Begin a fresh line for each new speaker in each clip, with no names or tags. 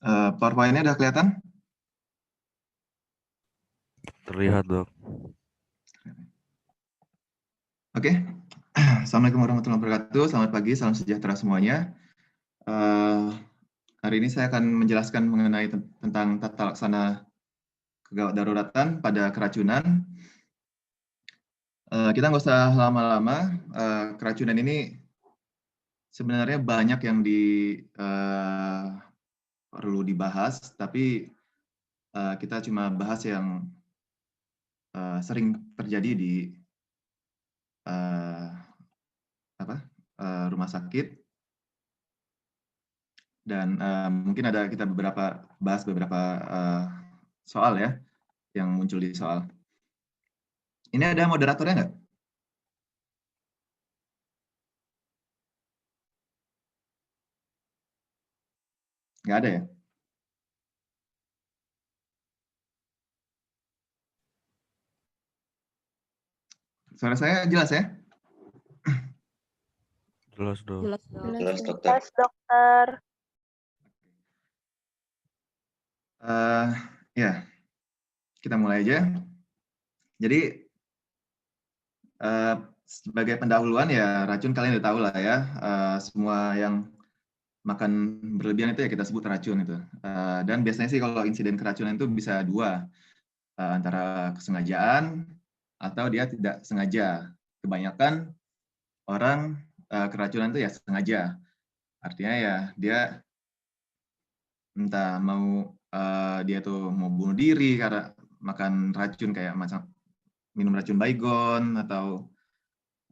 PowerPoint-nya udah kelihatan?
Terlihat, Dok.
Oke. Assalamualaikum warahmatullahi wabarakatuh. Selamat pagi, salam sejahtera semuanya. Hari ini saya akan menjelaskan mengenai tentang tata laksana kegawat daruratan pada keracunan. Kita nggak usah lama-lama. Keracunan ini sebenarnya banyak yang perlu dibahas, tapi kita cuma bahas yang sering terjadi di rumah sakit, dan mungkin kita bahas beberapa soal ya yang muncul di soal. Ini ada moderatornya nggak? Nggak ada ya? Suara saya jelas ya?
Jelas, Dok.
Jelas, dokter.
Ya, kita mulai aja. Jadi sebagai pendahuluan ya, racun kalian udah tahu lah ya. Semua yang makan berlebihan itu ya kita sebut racun itu. Dan biasanya sih kalau insiden keracunan itu bisa dua, antara kesengajaan atau dia tidak sengaja. Kebanyakan orang keracunan itu ya sengaja. Artinya ya dia entah mau dia tuh mau bunuh diri karena makan racun kayak macam minum racun baygon atau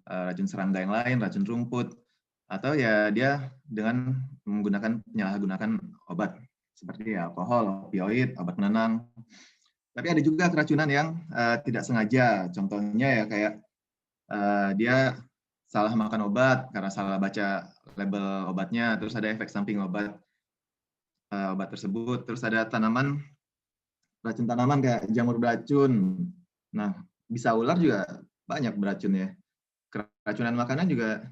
racun serangga yang lain, racun rumput, atau ya dia dengan menyalahgunakan obat seperti alkohol, opioid, obat penenang. Tapi ada juga keracunan yang tidak sengaja. Contohnya ya kayak dia salah makan obat karena salah baca label obatnya, terus ada efek samping obat tersebut, terus ada racun tanaman kayak jamur beracun. Nah, bisa ular juga banyak beracunnya. Keracunan makanan juga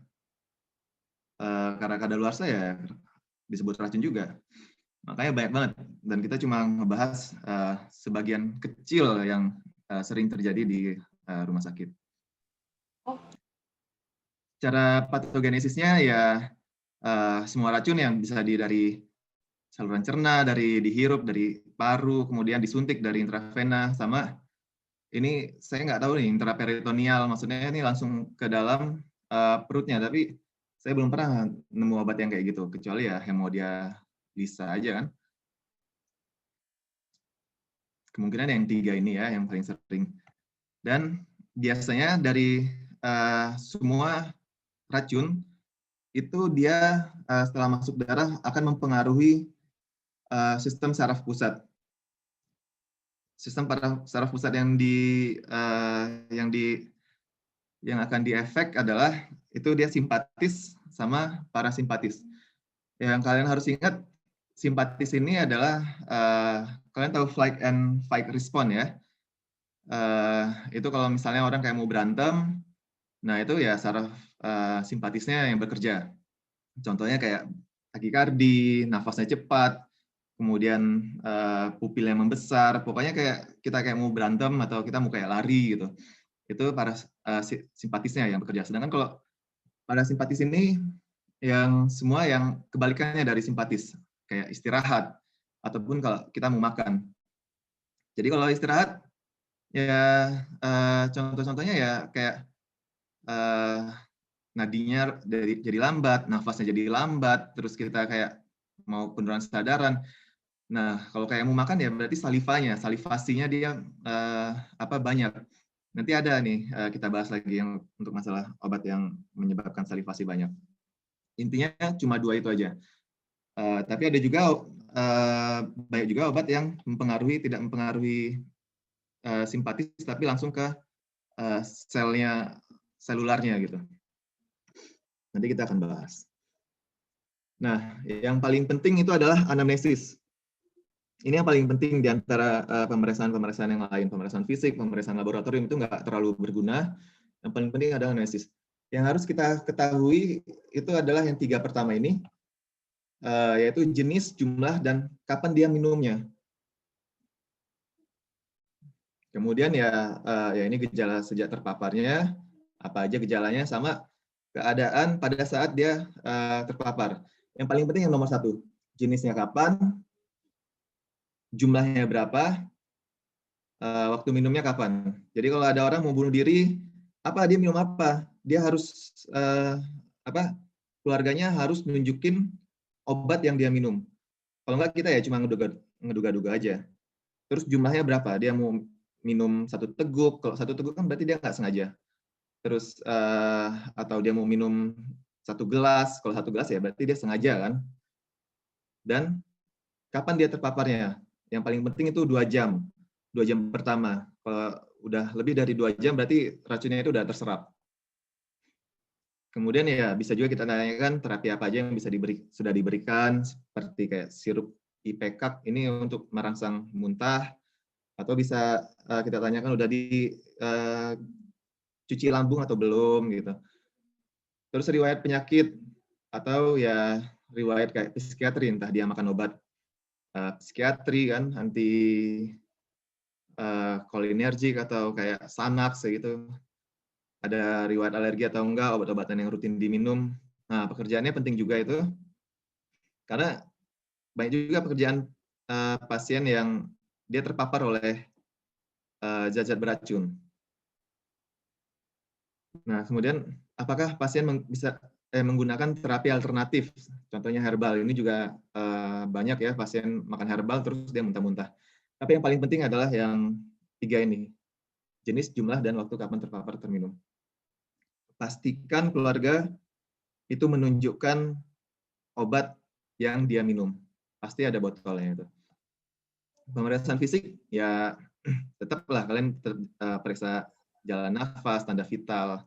karena kadaluarsa ya disebut racun juga. Makanya banyak banget, dan kita cuma ngebahas sebagian kecil yang sering terjadi di rumah sakit. Cara patogenesisnya ya semua racun yang bisa dari saluran cerna, dari dihirup, dari paru, kemudian disuntik dari intravena, sama ini saya nggak tahu nih intraperitoneal, maksudnya ini langsung ke dalam perutnya, tapi saya belum pernah nemu obat yang kayak gitu, kecuali ya hemodialisa aja kan. Kemungkinan yang 3 ini ya yang paling sering. Dan biasanya dari semua racun itu dia setelah masuk darah akan mempengaruhi sistem saraf pusat. Sistem saraf pusat yang akan diefek adalah itu dia simpatis sama parasimpatis. Yang kalian harus ingat, simpatis ini adalah kalian tahu flight and fight response ya. Itu kalau misalnya orang kayak mau berantem, nah itu ya saraf simpatisnya yang bekerja. Contohnya kayak takikardi, nafasnya cepat, kemudian pupilnya membesar, pokoknya kayak kita kayak mau berantem atau kita mau kayak lari gitu. Itu simpatisnya yang bekerja. Sedangkan kalau parasimpatis ini yang semua yang kebalikannya dari simpatis, kayak istirahat ataupun kalau kita mau makan. Jadi kalau istirahat ya contoh-contohnya ya kayak nadinya jadi lambat, nafasnya jadi lambat, terus kita kayak mau penurunan kesadaran. Nah, kalau kayak mau makan ya berarti salivasinya dia banyak. Nanti ada nih kita bahas lagi yang untuk masalah obat yang menyebabkan salivasi banyak. Intinya cuma 2 itu aja. Tapi ada juga banyak juga obat yang tidak mempengaruhi simpatis, tapi langsung ke selularnya gitu. Nanti kita akan bahas. Nah, yang paling penting itu adalah anamnesis. Ini yang paling penting di antara pemeriksaan-pemeriksaan yang lain. Pemeriksaan fisik, pemeriksaan laboratorium itu nggak terlalu berguna. Yang paling penting adalah anamnesis. Yang harus kita ketahui itu adalah yang 3 pertama ini. yaitu jenis, jumlah, dan kapan dia minumnya. Kemudian ya ini gejala sejak terpaparnya, apa aja gejalanya, sama keadaan pada saat dia terpapar. Yang paling penting yang nomor 1, jenisnya kapan, jumlahnya berapa, waktu minumnya kapan. Jadi kalau ada orang mau bunuh diri, dia minum apa? Dia harus keluarganya harus nunjukin obat yang dia minum. Kalau enggak kita ya cuma ngeduga-duga aja. Terus jumlahnya berapa? Dia mau minum 1 teguk. Kalau 1 teguk kan berarti dia nggak sengaja. Terus atau dia mau minum 1 gelas. Kalau 1 gelas ya berarti dia sengaja kan. Dan kapan dia terpaparnya? Yang paling penting itu 2 jam. 2 jam pertama. Kalau udah lebih dari 2 jam berarti racunnya itu udah terserap. Kemudian ya bisa juga kita tanyakan terapi apa aja yang sudah diberikan, seperti kayak sirup ipecac ini untuk merangsang muntah, atau bisa kita tanyakan udah cuci lambung atau belum gitu. Terus riwayat penyakit atau ya riwayat kayak psikiatri, entah dia makan obat psikiatri kan, anti kolinergik atau kayak Xanax gitu. Ada riwayat alergi atau enggak, obat-obatan yang rutin diminum. Nah, pekerjaannya penting juga itu, karena banyak juga pekerjaan pasien yang dia terpapar oleh zat-zat beracun. Nah, kemudian apakah pasien bisa menggunakan terapi alternatif, contohnya herbal. Ini juga banyak ya pasien makan herbal terus dia muntah-muntah. Tapi yang paling penting adalah yang 3 ini, jenis, jumlah, dan waktu kapan terpapar terminum. Pastikan keluarga itu menunjukkan obat yang dia minum. Pasti ada botolnya itu. Pemeriksaan fisik, ya tetaplah kalian periksa jalan nafas, tanda vital.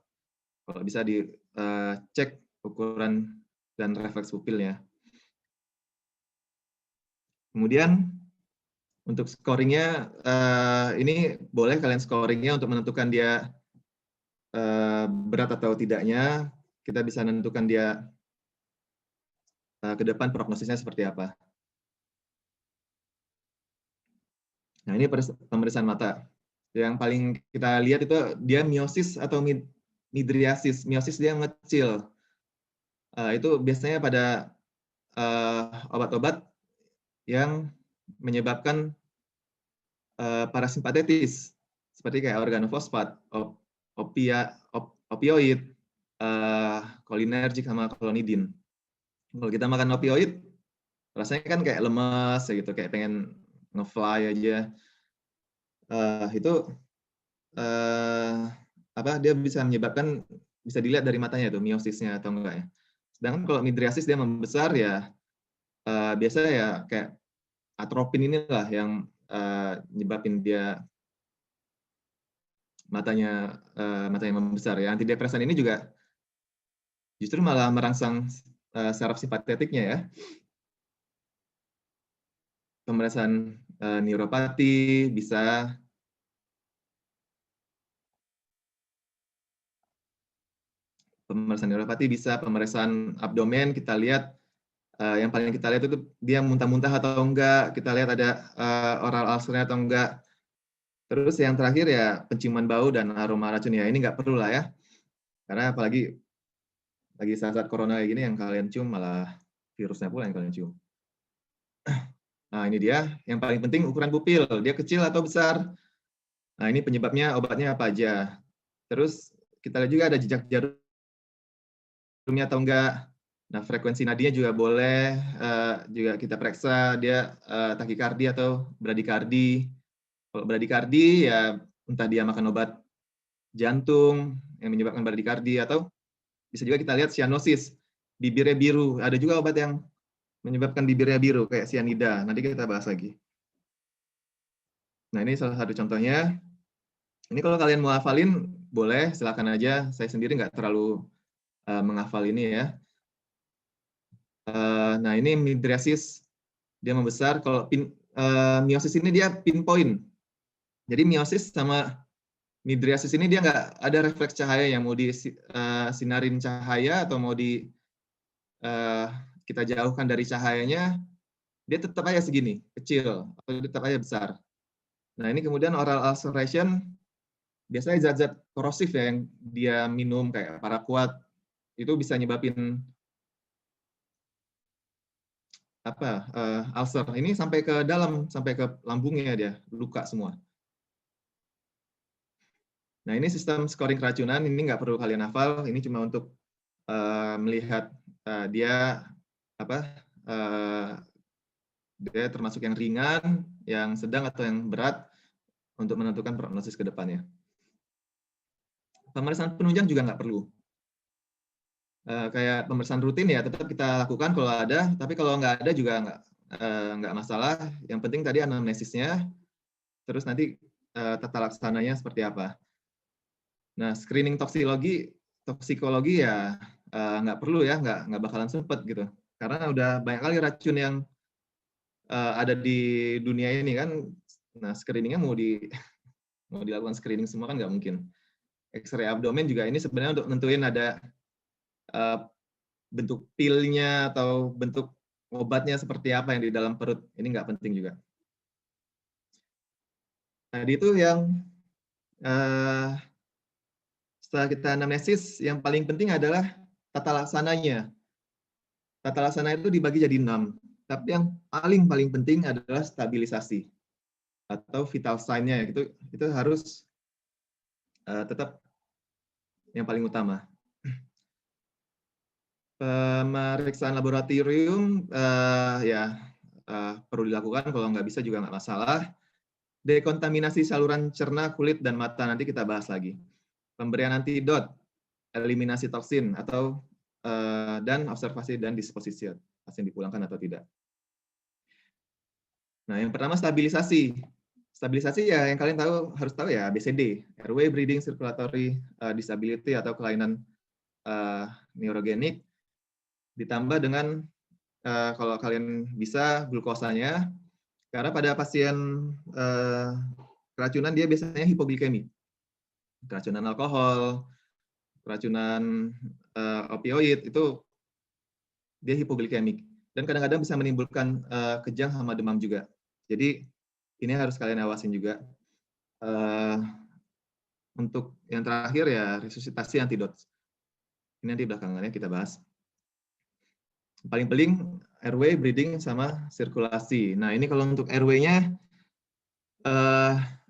Kalau bisa dicek ukuran dan refleks pupilnya. Kemudian untuk scoringnya, ini boleh kalian scoringnya untuk menentukan dia berat atau tidaknya. Kita bisa menentukan dia ke depan prognosisnya seperti apa. Nah, ini pemeriksaan mata. Yang paling kita lihat itu dia miosis atau midriasis. Miosis dia mengecil. Itu biasanya pada obat-obat yang menyebabkan parasimpatetis, seperti kayak organofosfat, opioid, kolinergik, sama klonidin. Kalau kita makan opioid, rasanya kan kayak lemas, gitu, kayak pengen nge-fly aja. Itu dia bisa menyebabkan, bisa dilihat dari matanya tuh miosisnya atau enggak ya. Sedangkan kalau midriasis dia membesar ya, biasa ya kayak atropin inilah yang nyebabin dia matanya membesar ya. Antidepresan ini juga justru malah merangsang saraf simpatetiknya ya. Pemeriksaan neuropati bisa, pemeriksaan abdomen, kita lihat yang paling kita lihat itu dia muntah-muntah atau enggak, kita lihat ada oral ulcernya atau enggak. Terus yang terakhir ya penciuman bau dan aroma racun ya, ini nggak perlu lah ya, karena apalagi lagi saat-saat corona kayak gini yang kalian cium malah virusnya pula yang kalian cium. Nah, ini dia yang paling penting, ukuran pupil, dia kecil atau besar. Nah, ini penyebabnya, obatnya apa aja. Terus kita lihat juga ada jejak jarumnya atau enggak. Nah, frekuensi nadinya juga boleh juga kita periksa, dia takikardi atau bradikardi. Kalau bradikardi ya entah dia makan obat jantung yang menyebabkan bradikardi, atau bisa juga kita lihat sianosis, bibirnya biru. Ada juga obat yang menyebabkan bibirnya biru kayak sianida. Nanti kita bahas lagi. Nah, ini salah satu contohnya. Ini kalau kalian mau hafalin boleh, silakan aja. Saya sendiri nggak terlalu menghafal ini ya. Nah, ini midriasis, dia membesar. Kalau miosis ini dia pinpoint. Jadi miosis sama midriasis ini dia nggak ada refleks cahaya yang mau disinarin cahaya atau mau kita jauhkan dari cahayanya, dia tetap aja segini, kecil, atau tetap aja besar. Nah, ini kemudian oral ulceration, biasanya zat-zat korosif ya yang dia minum kayak paraquat, itu bisa nyebabin ulcer. Ini sampai ke dalam, sampai ke lambungnya dia, luka semua. Nah, ini sistem scoring keracunan, ini nggak perlu kalian hafal, ini cuma untuk melihat dia dia termasuk yang ringan, yang sedang atau yang berat untuk menentukan prognosis ke depannya. Pemeriksaan penunjang juga nggak perlu. Kayak pemeriksaan rutin ya tetap kita lakukan kalau ada, tapi kalau nggak ada juga nggak masalah. Yang penting tadi anamnesisnya, terus nanti tata laksananya seperti apa. Nah, screening toksikologi ya nggak perlu ya, nggak bakalan sempet gitu. Karena udah banyak kali racun yang ada di dunia ini kan. Nah, screeningnya mau dilakukan screening semua kan nggak mungkin. X-ray abdomen juga ini sebenarnya untuk nentuin ada bentuk pilnya atau bentuk obatnya seperti apa yang di dalam perut. Ini nggak penting juga. Tadi itu yang setelah kita anamnesis, yang paling penting adalah tata laksananya. Tata laksana itu dibagi jadi 6. Tapi yang paling penting adalah stabilisasi atau vital sign-nya. Itu harus tetap yang paling utama. Pemeriksaan laboratorium perlu dilakukan, kalau nggak bisa juga nggak masalah. Dekontaminasi saluran cerna, kulit, dan mata nanti kita bahas lagi. Pemberian antidot, eliminasi toksin dan observasi dan disposisi pasien dipulangkan atau tidak. Nah, yang pertama stabilisasi. Stabilisasi ya yang kalian harus tahu ya ABCD, airway, breathing, circulatory disability atau kelainan neurogenik, ditambah dengan kalau kalian bisa glukosanya, karena pada pasien keracunan dia biasanya hipoglikemi, keracunan alkohol, keracunan opioid itu dia hipoglikemik dan kadang-kadang bisa menimbulkan kejang sama demam juga. Jadi ini harus kalian awasin juga. Untuk yang terakhir ya resusitasi antidot. Ini nanti belakangannya kita bahas. Paling airway, breathing, sama sirkulasi. Nah ini kalau untuk airway-nya,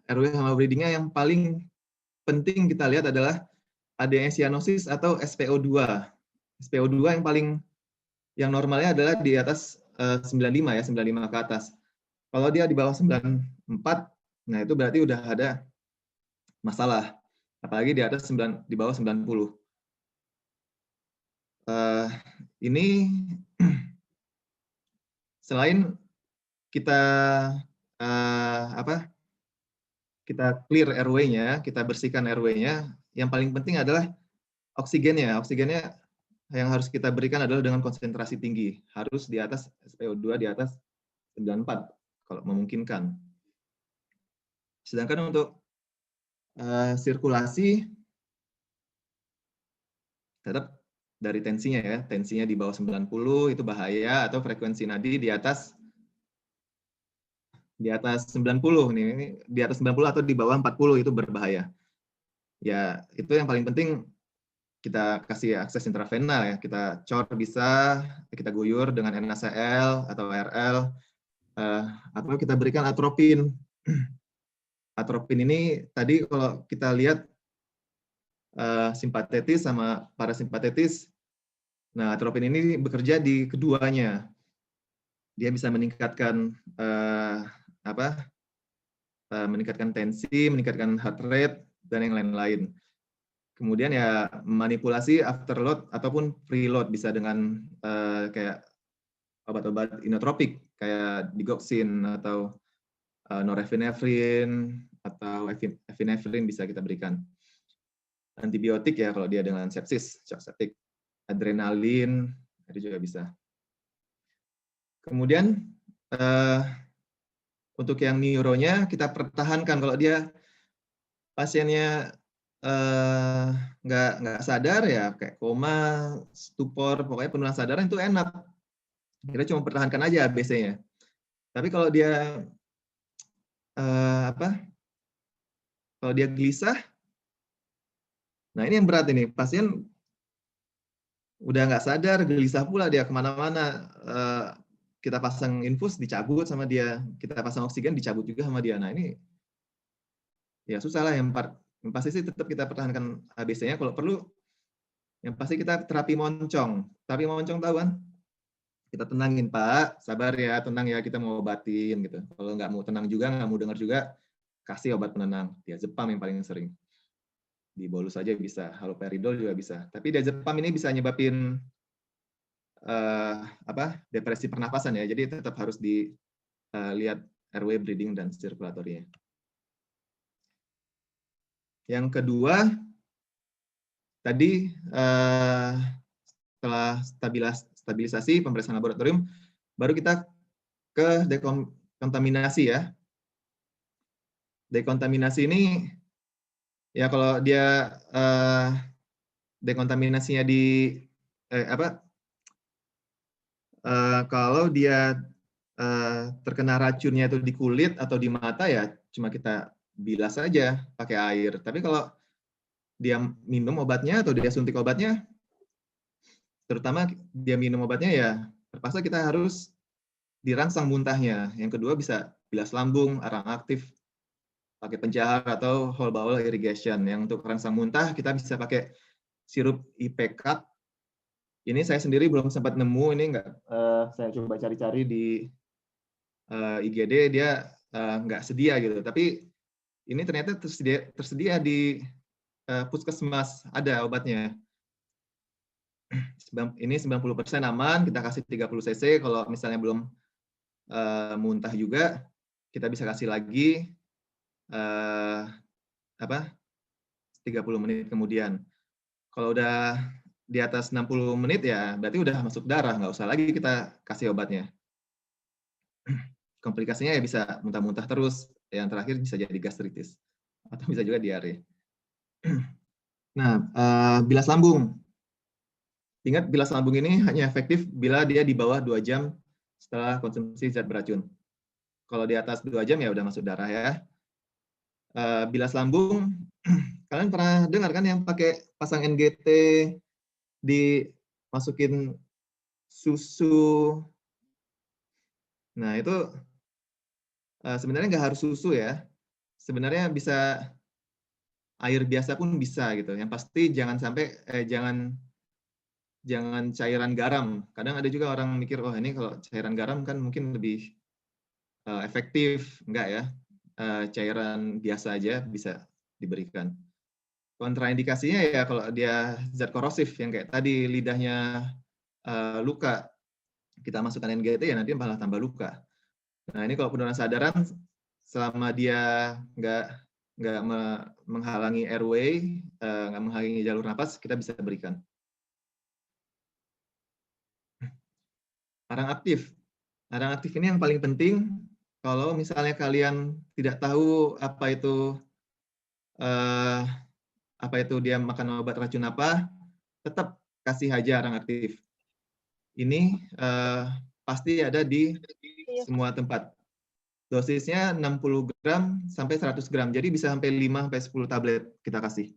airway sama breathing-nya yang paling penting kita lihat adalah adanya cyanosis atau SpO2. SpO2 yang normalnya adalah di atas 95 ya, 95 ke atas. Kalau dia di bawah 94, nah itu berarti udah ada masalah. Apalagi di bawah 90. Ini selain kita kita clear airway-nya, kita bersihkan airway-nya, yang paling penting adalah oksigennya. Oksigennya yang harus kita berikan adalah dengan konsentrasi tinggi, harus di atas SpO2 di atas 94 kalau memungkinkan. Sedangkan untuk sirkulasi tetap dari tensinya ya, tensinya di bawah 90 itu bahaya, atau frekuensi nadi di atas 90 nih, di atas 90 atau di bawah 40 itu berbahaya. Ya, itu yang paling penting kita kasih akses intravenal ya, kita cor bisa, kita guyur dengan NaCl atau RL, atau kita berikan atropin. Atropin ini tadi kalau kita lihat simpatetis sama parasimpatetis, nah atropin ini bekerja di keduanya. Dia bisa meningkatkan meningkatkan tensi, meningkatkan heart rate, dan yang lain-lain. Kemudian ya manipulasi afterload ataupun preload, bisa dengan kayak obat-obat inotropik kayak digoxin atau norepinephrine atau epinephrine bisa kita berikan. Antibiotik ya kalau dia dengan sepsis, shock septic, adrenalin itu juga bisa. Kemudian untuk yang neuronya kita pertahankan. Kalau dia pasiennya nggak sadar ya kayak koma, stupor, pokoknya penurunan sadaran itu enak. kita cuma pertahankan aja ABC-nya. Tapi kalau dia kalau dia gelisah, nah ini yang berat ini. Pasien udah nggak sadar, gelisah pula dia kemana-mana. Kita pasang infus dicabut sama dia, kita pasang oksigen dicabut juga sama dia. Nah ini ya susah lah. Yang pasti sih tetap kita pertahankan ABC-nya. Kalau perlu, yang pasti kita terapi moncong. Terapi moncong tahu kan? Kita tenangin, Pak, sabar ya, tenang ya, kita mau obatin gitu. Kalau nggak mau tenang juga, nggak mau dengar juga, kasih obat penenang. Diazepam yang paling sering. Dibolus aja bisa, haloperidol juga bisa. Tapi diazepam ini bisa nyebabin depresi pernapasan ya. Jadi tetap harus dilihat airway, breathing, dan sirkulatorinya. Yang kedua, tadi setelah stabilisasi pemeriksaan laboratorium, baru kita ke dekontaminasi ya. Dekontaminasi ini ya kalau dia dekontaminasinya kalau dia terkena racunnya itu di kulit atau di mata ya cuma kita bilas saja pakai air. Tapi kalau dia minum obatnya atau dia suntik obatnya, terutama dia minum obatnya ya terpaksa kita harus dirangsang muntahnya. Yang kedua bisa bilas lambung, arang aktif, pakai pencahar atau whole bowel irrigation. Yang untuk rangsang muntah kita bisa pakai sirup IPCAT. Ini saya sendiri belum sempat nemu, ini nggak saya coba cari-cari di IGD, dia nggak sedia gitu. Tapi ini ternyata tersedia di puskesmas, ada obatnya. Ini 90% aman, kita kasih 30 cc. Kalau misalnya belum muntah juga, kita bisa kasih lagi 30 menit kemudian. Kalau udah di atas 60 menit ya berarti udah masuk darah, nggak usah lagi kita kasih obatnya. Komplikasinya ya bisa muntah-muntah terus, yang terakhir bisa jadi gastritis atau bisa juga diare. Nah, bilas lambung. Ingat, bilas lambung ini hanya efektif bila dia di bawah 2 jam setelah konsumsi zat beracun. Kalau di atas 2 jam ya udah masuk darah ya. Bilas lambung, kalian pernah dengar kan yang pakai pasang NGT, dimasukin susu. Nah, itu sebenarnya nggak harus susu ya. Sebenarnya bisa air biasa pun bisa gitu. Yang pasti jangan sampai jangan cairan garam. Kadang ada juga orang mikir, oh ini kalau cairan garam kan mungkin lebih efektif. Enggak ya. Cairan biasa aja bisa diberikan. Kontraindikasinya ya kalau dia zat korosif yang kayak tadi lidahnya luka, kita masukkan NGT ya nanti malah tambah luka. Nah ini kalau penurunan sadaran selama dia nggak menghalangi airway, nggak menghalangi jalur nafas, kita bisa berikan. Arang aktif. Arang aktif ini yang paling penting. Kalau misalnya kalian tidak tahu apa itu dia makan obat racun apa, tetap kasih aja arang aktif. Ini pasti ada di semua tempat. Dosisnya 60 gram sampai 100 gram. Jadi bisa sampai 5 sampai 10 tablet kita kasih.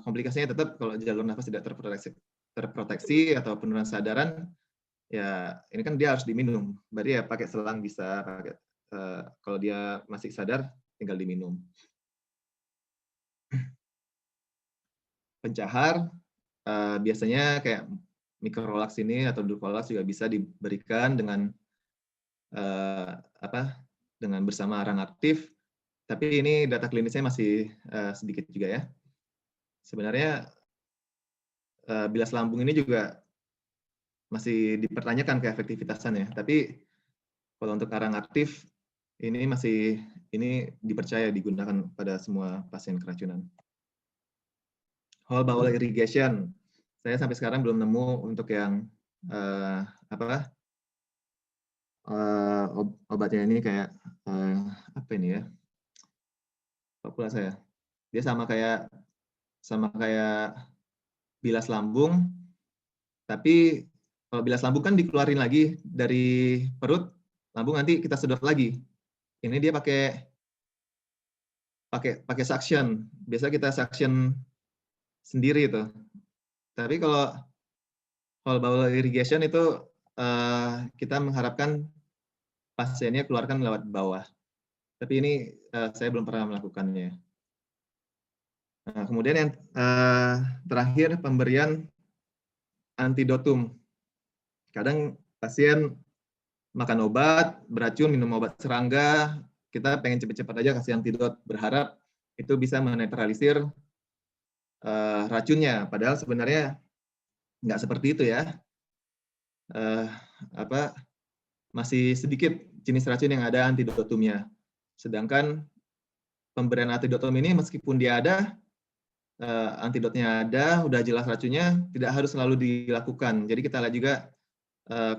Komplikasinya tetap kalau jalur nafas tidak terproteksi atau penurunan sadaran, ya ini kan dia harus diminum. Berarti ya pakai selang bisa, kalau dia masih sadar tinggal diminum. Pencahar biasanya kayak Microlax ini atau Dulcolax juga bisa diberikan dengan dengan bersama arang aktif. Tapi ini data klinisnya masih sedikit juga ya. Sebenarnya bilas lambung ini juga masih dipertanyakan keefektivitasannya. Tapi kalau untuk arang aktif ini dipercaya digunakan pada semua pasien keracunan. Whole bowel irrigation, saya sampai sekarang belum nemu untuk yang obatnya ini kayak apa ini ya? Lupa saya. Dia sama kayak bilas lambung, tapi Kalau bilas lambung kan dikeluarin lagi dari perut, lambung nanti kita sedot lagi. Ini dia pakai suction. Biasa kita suction sendiri itu. Tapi kalau whole bowel irrigation itu kita mengharapkan pasiennya keluarkan lewat bawah. Tapi ini saya belum pernah melakukannya. Nah, kemudian yang terakhir pemberian antidotum. Kadang pasien makan obat, beracun, minum obat serangga, kita pengen cepat-cepat aja kasih antidot, berharap itu bisa menetralisir racunnya. Padahal sebenarnya nggak seperti itu ya. Masih sedikit jenis racun yang ada antidotumnya. Sedangkan pemberian antidotum ini meskipun dia ada, antidotnya ada, udah jelas racunnya, tidak harus selalu dilakukan. Jadi kita lihat juga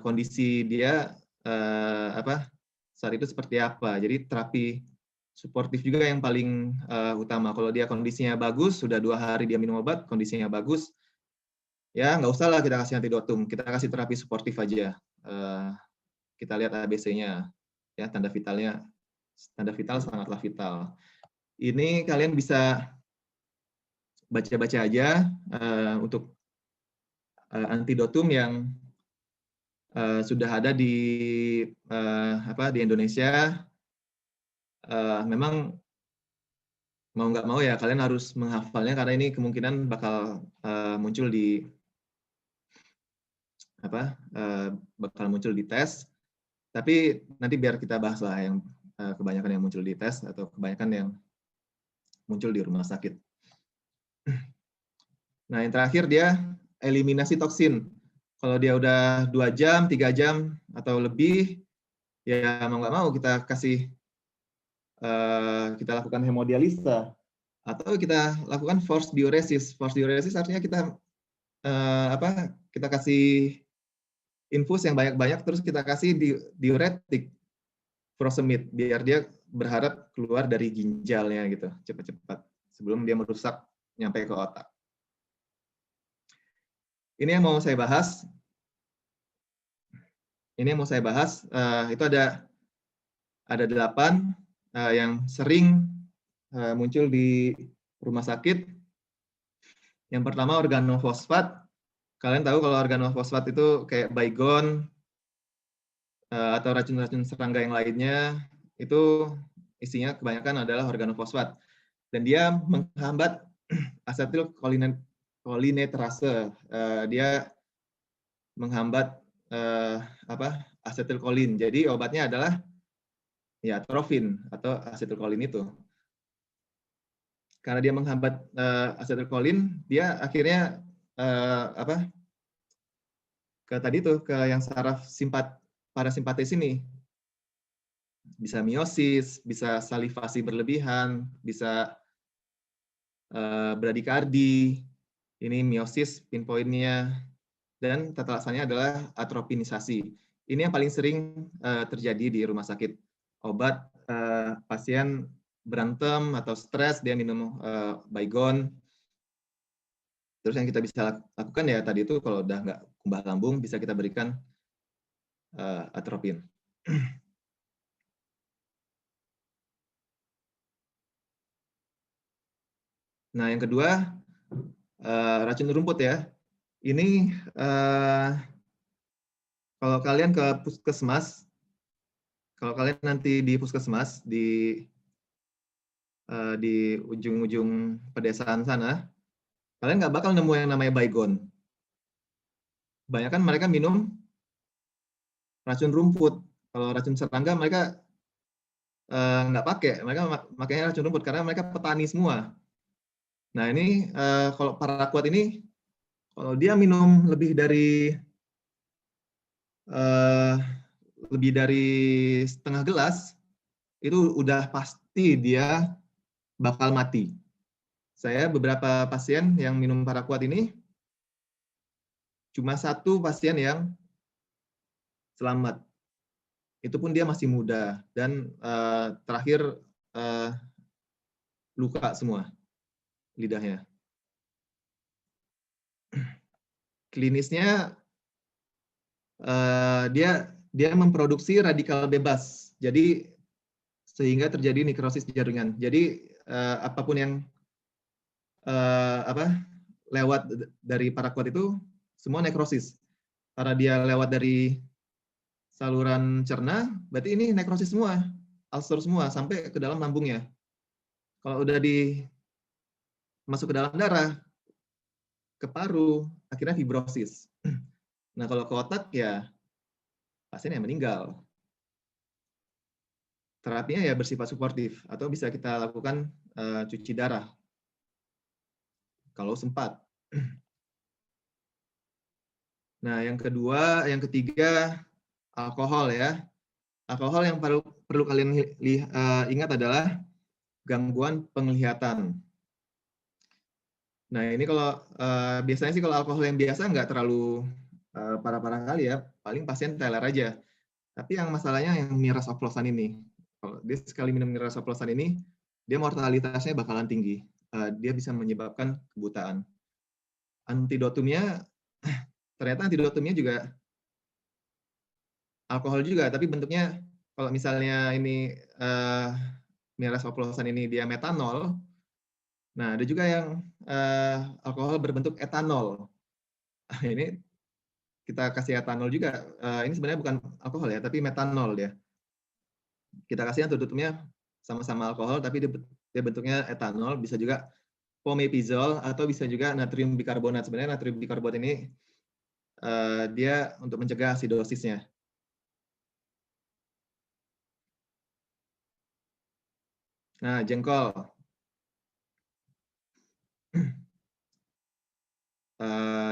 kondisi dia saat itu seperti apa. Jadi terapi suportif juga yang paling utama. Kalau dia kondisinya bagus, sudah 2 hari dia minum obat, kondisinya bagus, ya nggak usah lah kita kasih antidotum, kita kasih terapi suportif aja. Kita lihat ABC-nya, ya tanda vitalnya, tanda vital sangatlah vital. Ini kalian bisa baca-baca aja untuk antidotum yang sudah ada di Indonesia. Memang mau nggak mau ya kalian harus menghafalnya karena ini kemungkinan bakal muncul di tes. Tapi nanti biar kita bahas lah yang kebanyakan yang muncul di tes atau kebanyakan yang muncul di rumah sakit. Nah, yang terakhir dia eliminasi toksin. Kalau dia udah 2 jam, 3 jam, atau lebih, ya mau nggak mau kita kasih, kita lakukan hemodialisa. Atau kita lakukan forced diuresis. Forced diuresis artinya kita kita kasih infus yang banyak-banyak, terus kita kasih diuretik, furosemid, biar dia berharap keluar dari ginjalnya gitu, cepat-cepat, sebelum dia merusak nyampe ke otak. Ini yang mau saya bahas. Itu ada 8 yang sering muncul di rumah sakit. Yang pertama organofosfat. Kalian tahu kalau organofosfat itu kayak baygon atau racun-racun serangga yang lainnya, itu isinya kebanyakan adalah organofosfat. Dan dia menghambat asetilkolineterase. Dia menghambat asetilkolin. Jadi obatnya adalah ya atrofin atau asetilkolin itu. Karena dia menghambat asetilkolin, dia akhirnya ke yang saraf parasimpatis ini. Bisa miosis, bisa salivasi berlebihan, bisa bradikardi. Ini miosis pinpointnya. Dan tata laksananya adalah atropinisasi. Ini yang paling sering terjadi di rumah sakit. Obat pasien berantem atau stres, dia minum baygon. Terus yang kita bisa lakukan ya tadi itu kalau udah nggak kumbah lambung, bisa kita berikan atropin. Nah, yang kedua, racun rumput ya. Ini kalau kalian ke puskesmas, kalau kalian nanti di puskesmas di ujung-ujung pedesaan sana, kalian nggak bakal nemu yang namanya baygon. Kebanyakan mereka minum racun rumput. Kalau racun serangga mereka nggak pakai, mereka makanya racun rumput karena mereka petani semua. Nah ini kalau paraquat ini, kalau dia minum lebih dari setengah gelas, itu udah pasti dia bakal mati. Saya beberapa pasien yang minum paraquat ini, cuma 1 pasien yang selamat. Itu pun dia masih muda dan terakhir luka semua lidahnya. Klinisnya dia memproduksi radikal bebas. Jadi sehingga terjadi nekrosis jaringan. Jadi apapun yang lewat dari paraquat itu semua nekrosis. Karena dia lewat dari saluran cerna, berarti ini nekrosis semua, ulcer semua sampai ke dalam lambungnya. Kalau udah masuk ke dalam darah, ke paru, akhirnya fibrosis. Nah, kalau ke otak ya pasien yang meninggal. Terapinya ya bersifat suportif atau bisa kita lakukan cuci darah kalau sempat. Nah, yang ketiga alkohol ya. Alkohol yang perlu kalian ingat adalah gangguan penglihatan. Nah, ini kalau biasanya sih kalau alkohol yang biasa nggak terlalu parah-parah kali ya, paling pasien teler aja. Tapi yang masalahnya yang miras oplosan ini. Kalau dia sekali minum miras oplosan ini, dia mortalitasnya bakalan tinggi. Dia bisa menyebabkan kebutaan. Antidotumnya, ternyata antidotumnya juga alkohol juga, tapi bentuknya kalau misalnya ini miras oplosan ini dia metanol, nah ada juga yang alkohol berbentuk etanol. Ini kita kasih etanol juga. Ini sebenarnya bukan alkohol ya, tapi metanol dia. Kita kasih antidotumnya sama-sama alkohol, tapi dia bentuknya etanol. Bisa juga pomepizol atau bisa juga natrium bikarbonat. Sebenarnya natrium bikarbonat ini dia untuk mencegah asidosisnya. Nah, jengkol.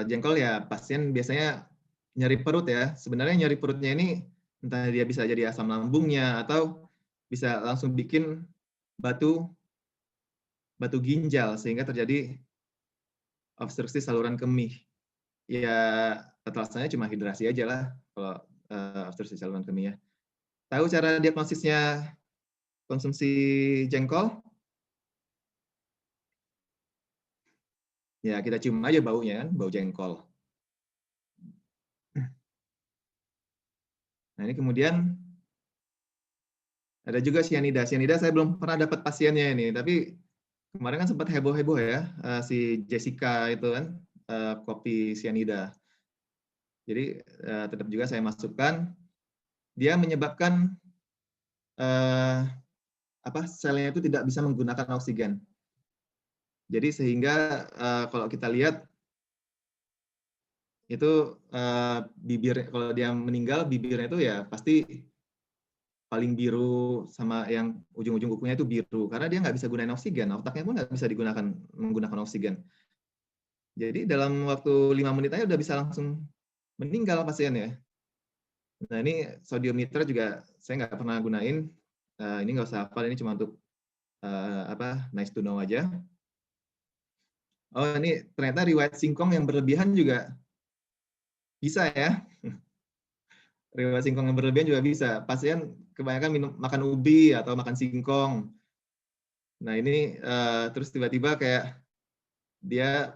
Jengkol ya pasien biasanya nyeri perut ya. Sebenarnya nyeri perutnya ini entah dia bisa jadi asam lambungnya atau bisa langsung bikin batu ginjal sehingga terjadi obstruksi saluran kemih. Ya alasannya cuma hidrasi aja lah kalau obstruksi saluran kemih ya. Tahu cara diagnosisnya konsumsi jengkol? Ya kita cium aja baunya kan, bau jengkol. Nah ini kemudian ada juga sianida. Sianida saya belum pernah dapat pasiennya ini, tapi kemarin kan sempat heboh-heboh ya si Jessica itu kan kopi sianida. Jadi tetap juga saya masukkan. Dia menyebabkan selnya itu tidak bisa menggunakan oksigen. Jadi sehingga kalau kita lihat itu bibir kalau dia meninggal bibirnya itu ya pasti paling biru sama yang ujung-ujung kukunya itu biru karena dia nggak bisa gunain oksigen, otaknya pun nggak bisa menggunakan oksigen. Jadi dalam waktu 5 menit aja udah bisa langsung meninggal pasiennya. Nah ini sodiometer juga saya nggak pernah gunain. Ini nggak usah hafal, ini cuma untuk nice to know aja. Oh ini ternyata riwayat singkong yang berlebihan juga bisa ya. Riwayat singkong yang berlebihan juga bisa. Pasien kebanyakan makan ubi atau makan singkong. Nah ini terus tiba-tiba kayak dia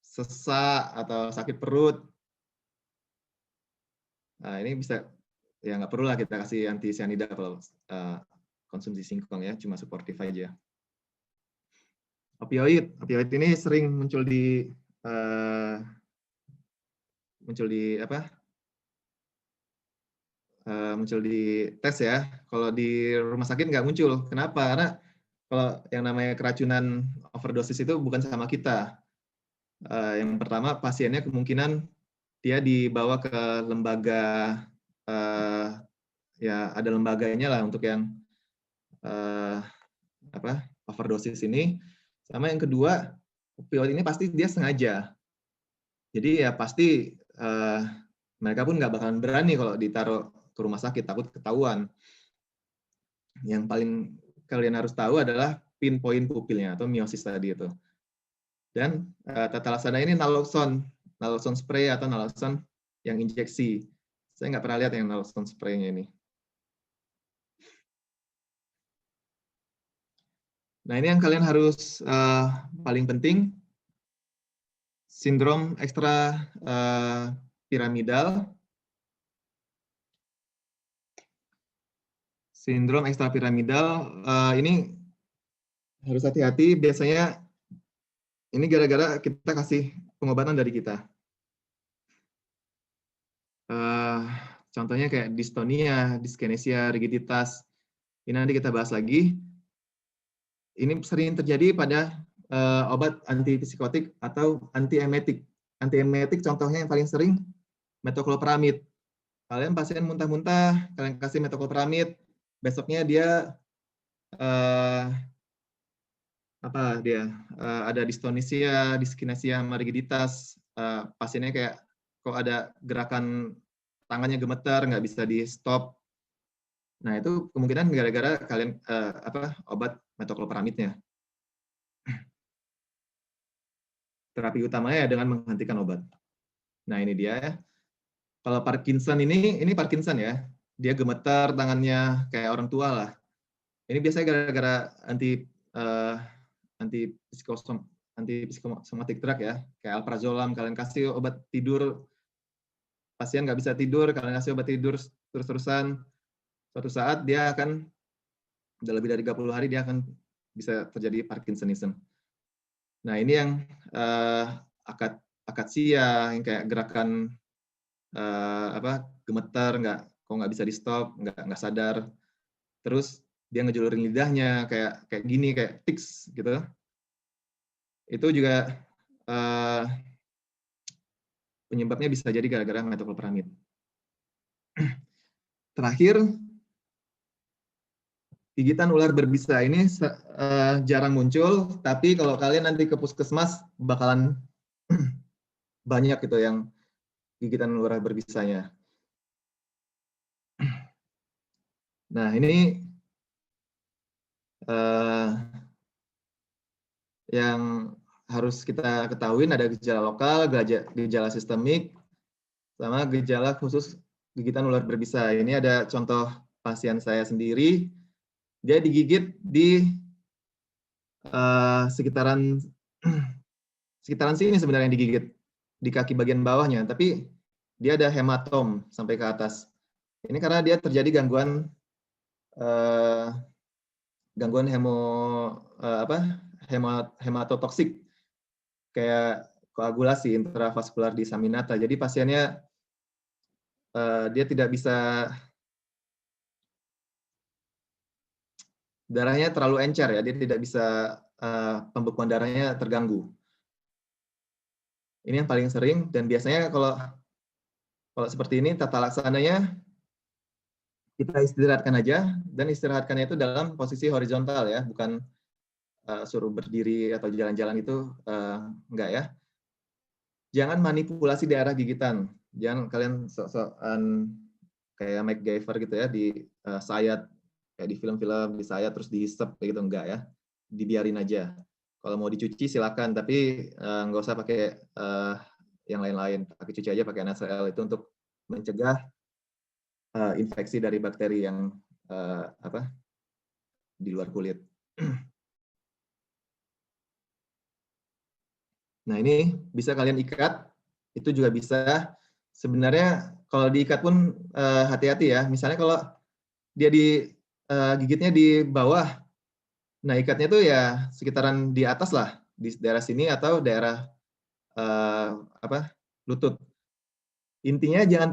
sesak atau sakit perut. Nah ini bisa ya nggak perlu lah kita kasih anti cyanida kalau konsumsi singkong ya, cuma suportif aja. Opioid ini sering muncul di tes ya. Kalau di rumah sakit nggak muncul. Kenapa? Karena kalau yang namanya keracunan overdosis itu bukan sama kita. Yang pertama pasiennya kemungkinan dia dibawa ke lembaga ya ada lembaganya lah untuk yang overdosis ini. Sama yang kedua, opioid ini pasti dia sengaja. Jadi ya pasti mereka pun nggak bakalan berani kalau ditaruh ke rumah sakit, takut ketahuan. Yang paling kalian harus tahu adalah pinpoint pupilnya atau miosis tadi itu. Dan tata laksana ini naloxone spray atau naloxone yang injeksi. Saya nggak pernah lihat yang naloxone spray-nya ini. Nah ini yang kalian harus paling penting, sindrom ekstra piramidal Sindrom ekstrapiramidal ini harus hati-hati, biasanya ini gara-gara kita kasih pengobatan dari kita. Contohnya kayak distonia, dyskinesia, rigiditas. Ini nanti kita bahas lagi. Ini sering terjadi pada obat antipsikotik atau antiemetik. Antiemetik contohnya yang paling sering metocloperamid. Kalian pasien muntah-muntah, kalian kasih metocloperamid, besoknya dia ada distonisia, dyskinesia, sama rigiditas. Pasiennya kayak kok ada gerakan tangannya gemeter, nggak bisa di stop. Nah itu kemungkinan gara-gara kalian obat metocloperamidnya. Terapi utamanya dengan menghentikan obat. Nah ini dia ya. Kalau Parkinson ini Parkinson ya. Dia gemeter tangannya kayak orang tua lah. Ini biasanya gara-gara antipsikosomatik drug ya. Kayak alprazolam, kalian kasih obat tidur, pasien nggak bisa tidur, kalian kasih obat tidur terus-terusan. Suatu saat dia akan, udah lebih dari 30 hari, dia akan bisa terjadi Parkinsonism. Nah ini yang akatsia, yang kayak gerakan gemeter, kok nggak bisa di stop, nggak sadar, terus dia ngejulurin lidahnya kayak gini, kayak tics gitu. Itu juga penyebabnya bisa jadi gara-gara metocloperamid. Terakhir, gigitan ular berbisa ini jarang muncul, tapi kalau kalian nanti ke puskesmas bakalan banyak gitu yang gigitan ular berbisanya. Nah ini yang harus kita ketahui, ada gejala lokal, gejala sistemik, sama gejala khusus gigitan ular berbisa. Ini ada contoh pasien saya sendiri, dia digigit di sekitaran sini sebenarnya yang digigit, di kaki bagian bawahnya, tapi dia ada hematom sampai ke atas. Ini karena dia terjadi gangguan hematotoksik, kayak koagulasi intravaskular disaminata. Jadi pasiennya dia tidak bisa, darahnya terlalu encer ya, dia tidak bisa, pembekuan darahnya terganggu. Ini yang paling sering, dan biasanya kalau seperti ini tata laksananya kita istirahatkan aja, dan istirahatkannya itu dalam posisi horizontal ya, bukan suruh berdiri atau jalan-jalan, itu enggak ya. Jangan manipulasi daerah gigitan. Jangan kalian sok-sokan kayak MacGyver gitu ya, di sayat, kayak di film-film disayat terus dihisap kayak gitu, enggak ya. Dibiarin aja. Kalau mau dicuci silakan, tapi nggak usah pakai yang lain-lain. Pakai cuci aja pakai NaCl, itu untuk mencegah infeksi dari bakteri yang di luar kulit. Nah ini bisa kalian ikat, itu juga bisa. Sebenarnya kalau diikat pun hati-hati ya. Misalnya kalau dia gigitnya di bawah, nah ikatnya tuh ya sekitaran di atas lah, di daerah sini atau daerah lutut. Intinya jangan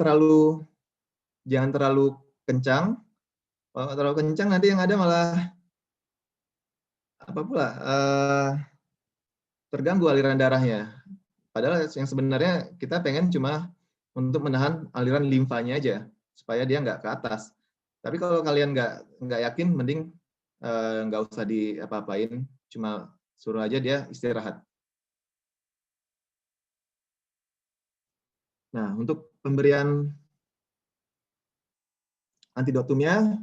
terlalu kencang. Kalau terlalu kencang nanti yang ada malah terganggu aliran darahnya. Padahal yang sebenarnya kita pengen cuma untuk menahan aliran limfanya aja, supaya dia nggak ke atas. Tapi kalau kalian nggak yakin, mending nggak usah diapa-apain, cuma suruh aja dia istirahat. Nah, untuk pemberian antidotumnya,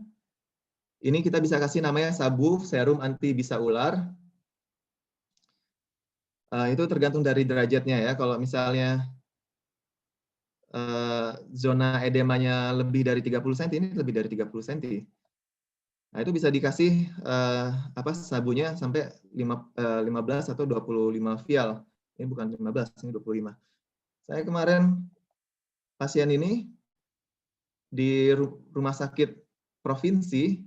ini kita bisa kasih namanya sabu serum anti bisa ular. Itu tergantung dari derajatnya ya. Kalau misalnya zona edemanya lebih dari 30 cm, ini lebih dari 30 cm. Nah, itu bisa dikasih sabunya sampai 15 atau 25 vial. Ini bukan 15, ini 25. Saya kemarin pasien ini di rumah sakit provinsi,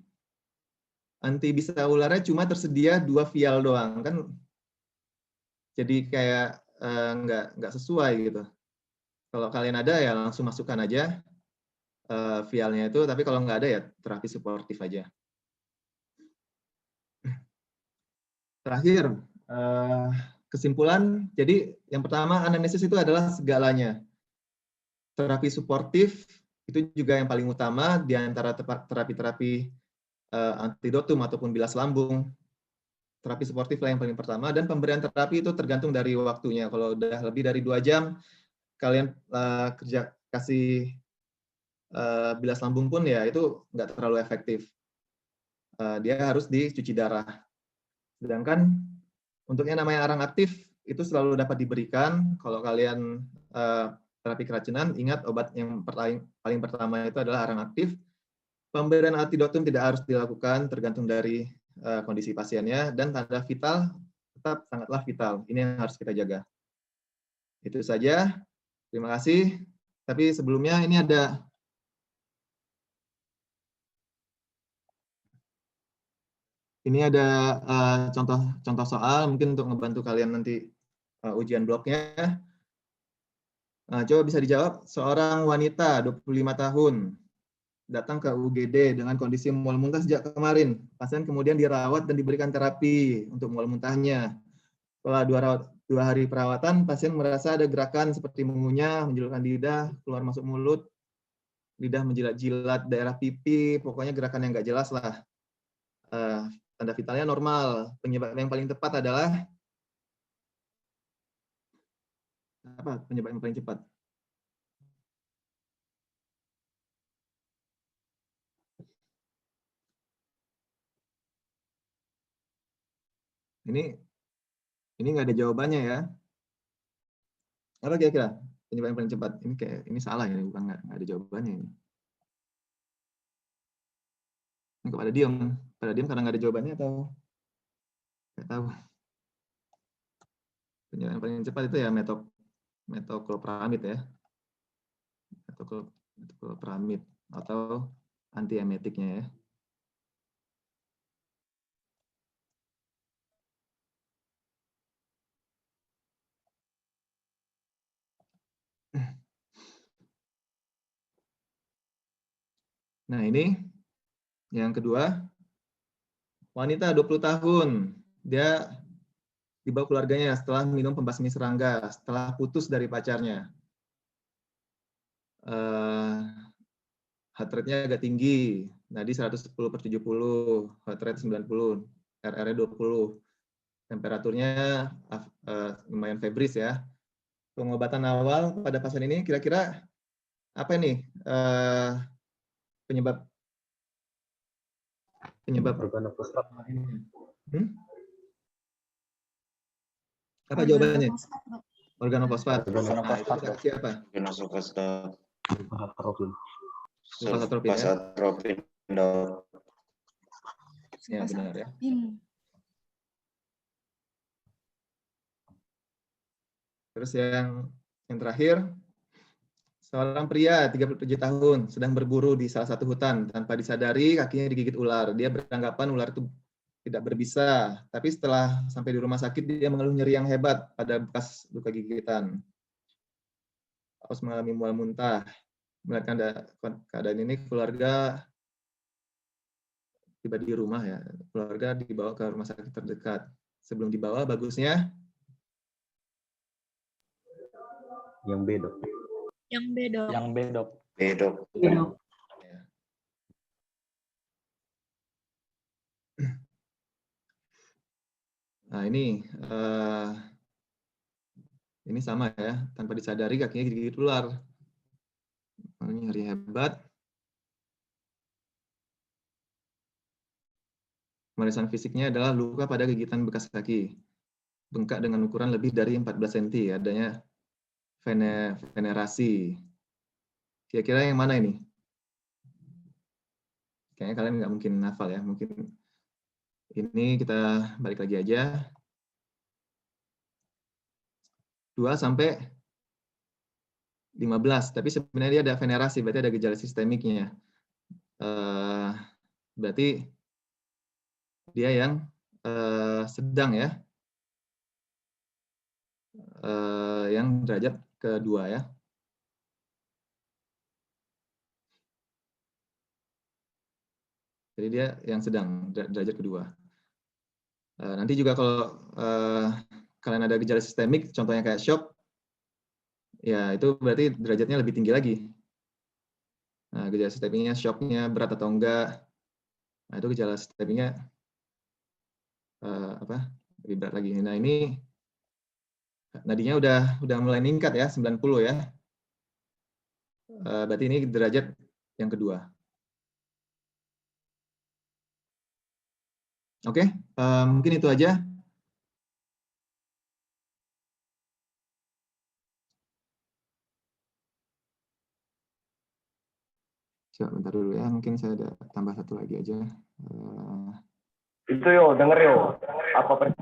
anti bisa ularnya cuma tersedia 2 vial doang kan, jadi kayak nggak sesuai gitu. Kalau kalian ada ya langsung masukkan aja vialnya itu, tapi kalau nggak ada ya terapi suportif aja. Terakhir, kesimpulan, jadi yang pertama anamnesis itu adalah segalanya. Terapi suportif itu juga yang paling utama di antara terapi-terapi antidotum ataupun bilas lambung. Terapi suportif lah yang paling pertama, dan pemberian terapi itu tergantung dari waktunya. Kalau udah lebih dari 2 jam, kalian kasih bilas lambung pun ya itu nggak terlalu efektif. Dia harus dicuci darah. Sedangkan untuk yang namanya arang aktif, itu selalu dapat diberikan. Kalau kalian terapi keracunan, ingat obat yang paling pertama itu adalah arang aktif. Pemberian antidotum tidak harus dilakukan, tergantung dari kondisi pasiennya, dan tanda vital tetap sangatlah vital. Ini yang harus kita jaga. Itu saja. Terima kasih. Tapi sebelumnya ini ada contoh soal mungkin untuk membantu kalian nanti ujian bloknya. Nah, coba bisa dijawab. Seorang wanita 25 tahun datang ke UGD dengan kondisi mual muntah sejak kemarin. Pasien kemudian dirawat dan diberikan terapi untuk mual muntahnya. Setelah 2 hari perawatan, pasien merasa ada gerakan seperti mengunyah, menjulurkan lidah, keluar masuk mulut, lidah menjilat-jilat daerah pipi, pokoknya gerakan yang nggak jelas lah. Tanda vitalnya normal. Penyebab yang paling tepat adalah apa? Penyebab yang paling cepat. Ini nggak ada jawabannya ya. Apa kira-kira penyebab yang paling cepat? Ini salah ya, bukan nggak ada jawabannya ini. Ini kok pada diam karena nggak ada jawabannya atau nggak tahu. Penyebab yang paling cepat itu ya metoclopramid ya. Metoclopramid atau antiemetiknya ya. Nah, ini yang kedua. Wanita 20 tahun. Dia dibawa keluarganya setelah minum pembasmi serangga, setelah putus dari pacarnya. Heart rate-nya agak tinggi. Nadi 110/70, heart rate 90, RR-nya 20. Temperaturnya lumayan febris ya. Pengobatan awal pada pasien ini kira-kira apa nih penyebab
organofosfat.
Apa jawabannya? Organofosfat.
Organofosfat.
Nah, itu siapa?
Organofosfat.
Sulfatropin ya.
Sulfatropin.
Ya benar ya. Terus yang terakhir, seorang pria 37 tahun sedang berburu di salah satu hutan. Tanpa disadari kakinya digigit ular. Dia beranggapan ular itu tidak berbisa. Tapi setelah sampai di rumah sakit dia mengeluh nyeri yang hebat pada bekas luka gigitan. Harus mengalami mual muntah. Melihat keadaan ini keluarga tiba di rumah ya. Keluarga dibawa ke rumah sakit terdekat. Sebelum dibawa bagusnya
Yang B, Dok.
Yang B, Dok.
Yang B, Dok.
B, Dok.
Nah, ini sama ya, tanpa disadari kakinya digigit ular. Ini nyeri hebat. Pemeriksaan fisiknya adalah luka pada gigitan bekas kaki. Bengkak dengan ukuran lebih dari 14 cm. Adanya venerasi. Kira-kira yang mana ini? Kayaknya kalian nggak mungkin hafal ya. Mungkin ini kita balik lagi aja. 2 sampai 15. Tapi sebenarnya dia ada venerasi, berarti ada gejala sistemiknya. Berarti dia yang sedang ya, yang derajat kedua ya. Jadi dia yang sedang, derajat kedua. Nanti juga kalau kalian ada gejala sistemik, contohnya kayak shock, ya itu berarti derajatnya lebih tinggi lagi. Nah, gejala sistemiknya, shocknya berat atau enggak, nah itu gejala sistemiknya lebih berat lagi. Nah ini nadinya udah mulai meningkat ya, 90 ya. Berarti ini derajat yang kedua. Oke, mungkin itu aja. Coba bentar dulu ya, mungkin saya ada tambah satu lagi aja.
Itu yo, denger yo. Apa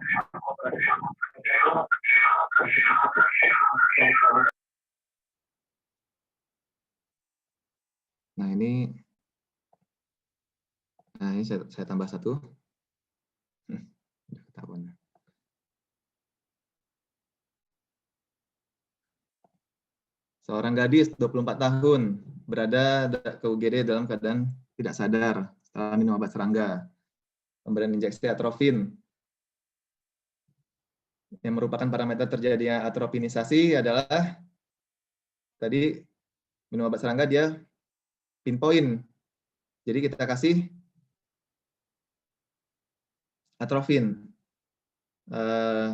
Nah ini saya tambah satu. Udah ketahuan. Seorang gadis 24 tahun berada ke UGD dalam keadaan tidak sadar setelah minum obat serangga. Pemberian injeksi atrofin. Yang merupakan parameter terjadinya atrofinisasi adalah tadi minum obat serangga dia pinpoint. Jadi kita kasih atrofin.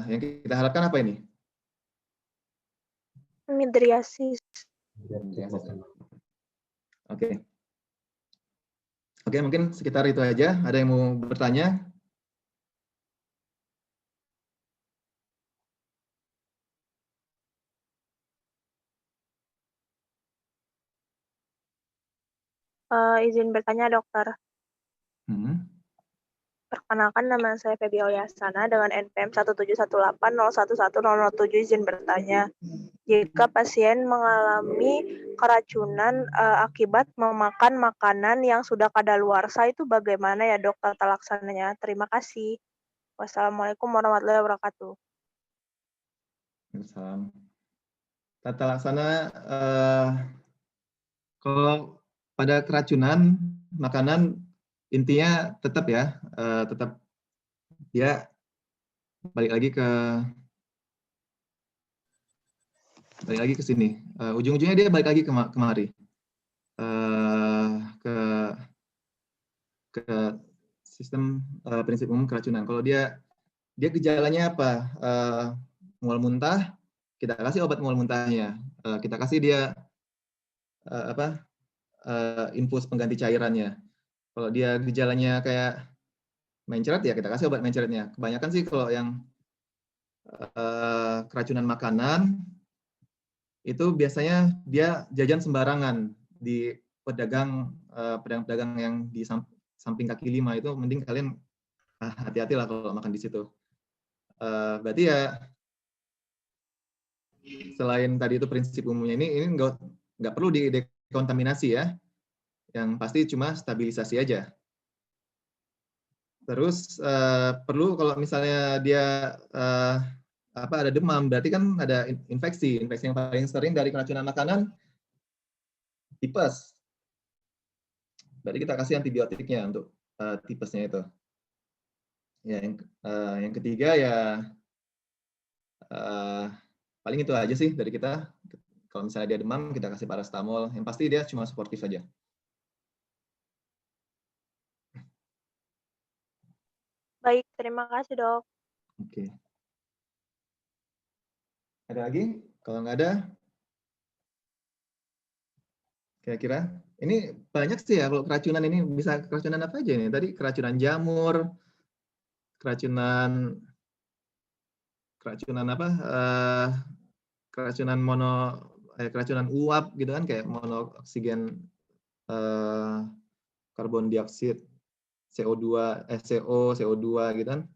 Yang kita harapkan apa ini?
Midriasis.
Oke. Oke, mungkin sekitar itu aja. Ada yang mau bertanya?
Izin bertanya, dokter. Perkenalkan, nama saya Febi Auliasana dengan NPM 17180110007. Izin bertanya, jika pasien mengalami keracunan akibat memakan makanan yang sudah kadaluarsa, itu bagaimana ya dok tata laksananya? Terima kasih. Wassalamualaikum warahmatullahi wabarakatuh.
Salam. Tata laksana, kalau pada keracunan makanan intinya tetap ya, tetap dia balik lagi ke sini. Ujung-ujungnya dia balik lagi kemari, ke sistem prinsip umum keracunan. Kalau dia gejalanya apa? Mual muntah, kita kasih obat mual muntahnya. Kita kasih dia infus pengganti cairannya. Kalau dia gejalanya kayak mencret, ya kita kasih obat mencretnya. Kebanyakan sih kalau yang keracunan makanan itu biasanya dia jajan sembarangan di pedagang-pedagang yang di samping kaki lima. Itu mending kalian hati-hati lah kalau makan di situ. Berarti ya selain tadi itu prinsip umumnya ini nggak perlu dekontaminasi ya. Yang pasti cuma stabilisasi aja. Terus perlu kalau misalnya dia ada demam, berarti kan ada infeksi. Infeksi yang paling sering dari keracunan makanan tipes. Berarti kita kasih antibiotiknya untuk tipesnya itu. Ya, yang ketiga ya paling itu aja sih dari kita. Kalau misalnya dia demam, kita kasih paracetamol. Yang pasti dia cuma suportif aja.
Baik, terima kasih dok.
Oke. Ada lagi? Kalau nggak ada, kira-kira ini banyak sih ya kalau keracunan ini. Bisa keracunan apa aja nih? Tadi keracunan jamur, keracunan apa? Keracunan uap gitu kan, kayak monoksigen karbon dioksida, CO2 gitu kan.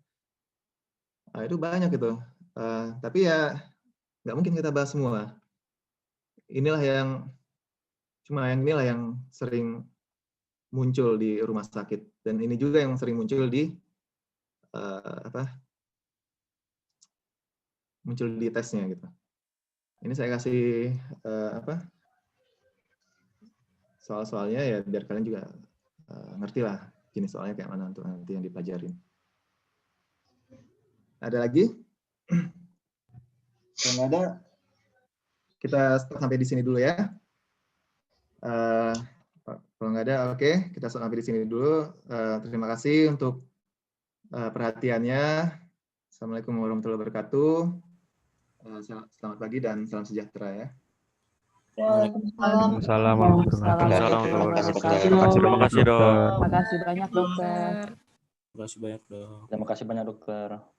Nah, itu banyak itu. Tapi ya nggak mungkin kita bahas semua. Inilah yang sering muncul di rumah sakit, dan ini juga yang sering muncul di muncul di tesnya gitu. Ini saya kasih soal-soalnya ya biar kalian juga ngerti lah jenis soalnya kayak mana untuk nanti yang dipelajarin. Ada lagi? Kalau nggak ada, kita stop sampai di sini dulu ya. Kalau nggak ada, oke, kita stop sampai di sini dulu. Terima kasih untuk perhatiannya. Assalamualaikum warahmatullahi wabarakatuh. Selamat pagi dan salam sejahtera ya.
Waalaikumsalam warahmatullahi wabarakatuh.
Terima kasih,
Terima kasih dok.
Terima kasih banyak dokter.
Terima kasih banyak dok.
Terima kasih banyak dokter.